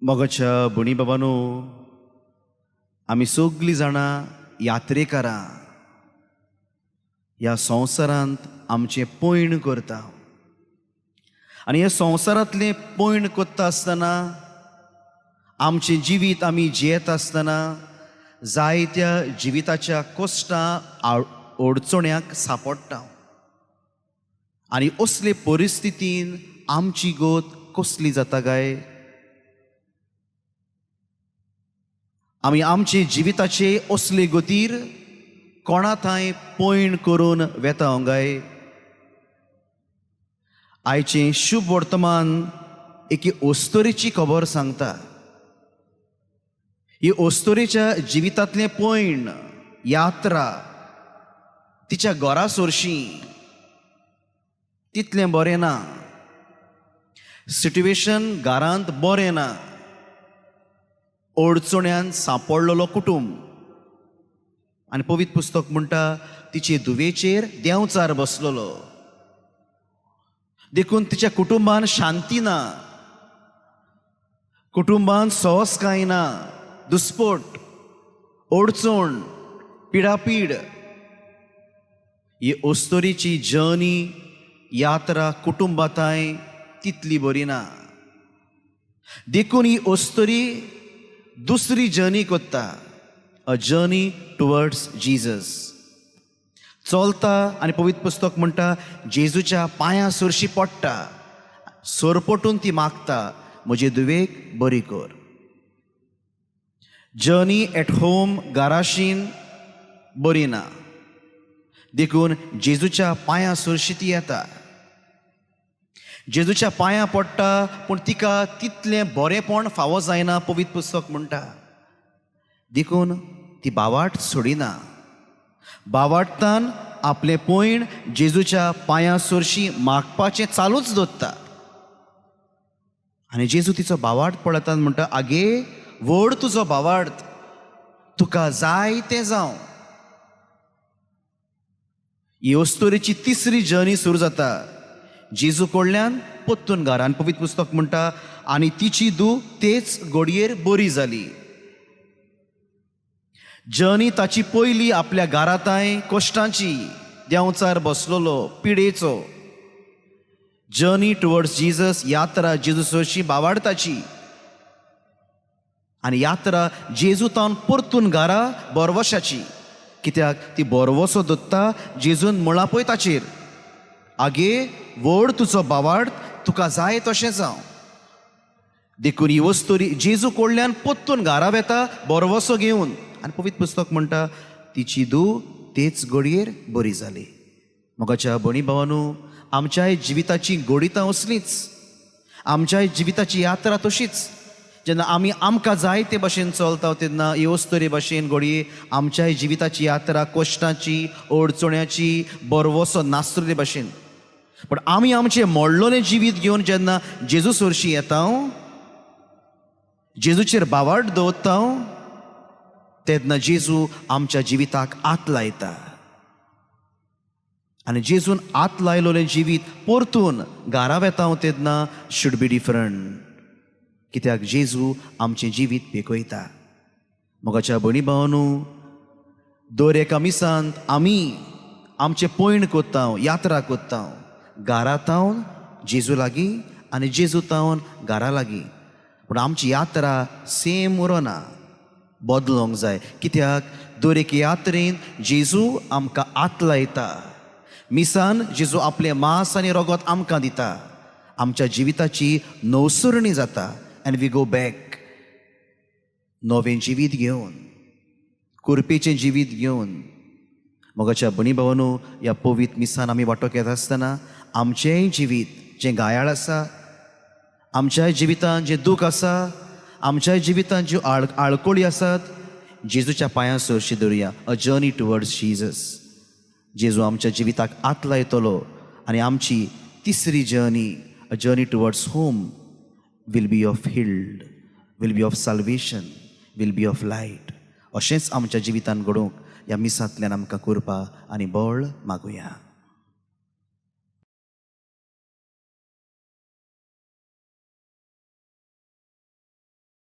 मोगाच्या भणी बाबांनो, आमी सगळीं जाणां यात्रेकारां ह्या संवसारांत आमचें पैण करता. आनी ह्या संवसारांतलें पैण कोत्ता आसतना आमचें जिवीत आमी जियेता आसतना जायत्या जिविताच्या कोश्टां अडचण्यांक सांपडटा. आनी असले परिस्थितीन आमची गोत कसली जाता काय? आमी आमचे जिविताचे असले गतीर कोणा थंय पैण करून वेता काय? आयचें शुभ वर्तमान एके ओस्तोरेची खबर सांगता. ही ओस्तोरेच्या जिवितांतलें पैण यात्रा तिच्या घरा सोरशीं तितलें बरें ना. सिट्युएशन घरांत बरें ना. अडचण्यान सांपडलेलो कुटुंब. आनी पवित्र पुस्तक म्हणटा तिचे धुवेचेर देंवचार बसलेलो. देखून तिच्या कुटुंबान शांती ना. कुटुंबान सोंसकाय ना. दुस्पट, अडचण, पिडापीड. ही ओस्तोरीची जर्नी यात्रा कुटुंबाताय तितली बरी ना. देखून ही ओस्तोरी दुसरी जर्नी कोत्ता. अ जर्नी टुवर्ड्स जीजस. चलता आनी पवित्र पुस्तक म्हणटा जेजूच्या पांयां सरशी पडटा. सरपटून ती मागता, म्हजे दुवेक बरी कर. जर्नी एट होम घराशीन बरी ना. देखून जेजूच्या पांयां सरशी ती येता. जेजूच्या पांयां पडटा, पूण तिका तितलें बरेंपण फावो जायना पवित्र पुस्तक म्हणटा. देखून ती बावाट सोडिना. बावाटतान आपलें पैण जेजूच्या पांयां सरशी मागपाचें चालूच दवरता. आनी जेजू तिचो बावाट पळयता म्हणटा, आगे व्हड तुजो बावार्थ, तुका जाय तें जावं. ही ओस्तोरेची तिसरी जर्नी सुरू जाता. जेजू कडल्यान पोत्तून घरान पवित्र पुस्तक म्हणटा आनी तिची धूव तेच घडयेर बरी जाली. जर्नी ताची पयली आपल्या घरांताय कश्टांची, देंवचार बसलेलो, पिडेचो. जर्नी टुवर्ड्स जीजस, यात्रा जेजू सरशी बावाडताची. आनी यात्रा जेजू तावन परतून घरा बोरवोशाची. कित्याक ती बोरवोसो दोत्ता जेजून म्हळां पळय ताचेर, आगे व्हड तुजो बावार्थ, तुका जाय तशें जावं. देखून ही वस्तोरी जेजू कडल्यान पोत्तून घरा वेता बोरवोसो घेवन. आनी पवित्र पुस्तक म्हणटा तिची धूव तेच घडयेर बरी जाली. मोगाच्या भणी भावांनो, आमच्याय जिविताची घडितां असलींच. आमच्याय जिविताची यात्रा तशीच. जेन्ना आमी आमकां जाय ते भाशेन चलता तेन्ना ही ओस्तोरे भाशेन घडये आमच्याय जिविताची यात्रा कश्टाची, अडचण्याची, बोरवोसो नासतले भाशेन. पण आमी आमचें मोडलोलें जिवीत घेवन जेन्ना जेजू सरशी येता, जेजूचेर बावाट दवरता, तेन्ना जेजू आमच्या जिविताक आत लायता. आनी जेजून आत लायलोलें जिवीत परतून घरा वेता तेन्ना शूड बी डिफरंट. कित्याक जेजू आमचें जिवीत पेकयता. मोगाच्या भणी भावांनो, दर एका मिसांत आमी आमचें पैण कोत्ता, यात्रा कोत्ता. घरा तावन जेजू लागीं आनी जेजू तावन घरा लागीं. पूण आमची यात्रा सेम उरना, बदलोंक जाय. कित्याक दर एक यात्रेन जेजू आमकां आत लायता. मिसान जेजू आपलें मांस आनी रगत आमकां दिता. आमच्या जिविताची नवसरणी जाता. एंड वी गो बॅक नवें जिवीत घेवन, कुरपेचें जिवीत घेवन. मोगाच्या भणी भावांनो, ह्या पवित्र मिसान आमी वांटो घेता आसतना आमचेंय जिवीत जें गायाळ आसा, आमच्याय जिवितांत जें दूख आसा, आमच्याय जिवितांत ज्यो आळकोळी आसात, जेजूच्या पांयां सरशी दवरुया. A journey towards Jesus. जेजू आमच्या जिविताक आत लायतलो आनी आमची तिसरी journey, a journey towards home, will be of healed, will be of salvation, will be of light. अशेंच आमच्या जिवितान घडोवंक ह्या मिसांतल्यान आमकां कृपा आनी बळ मागुया.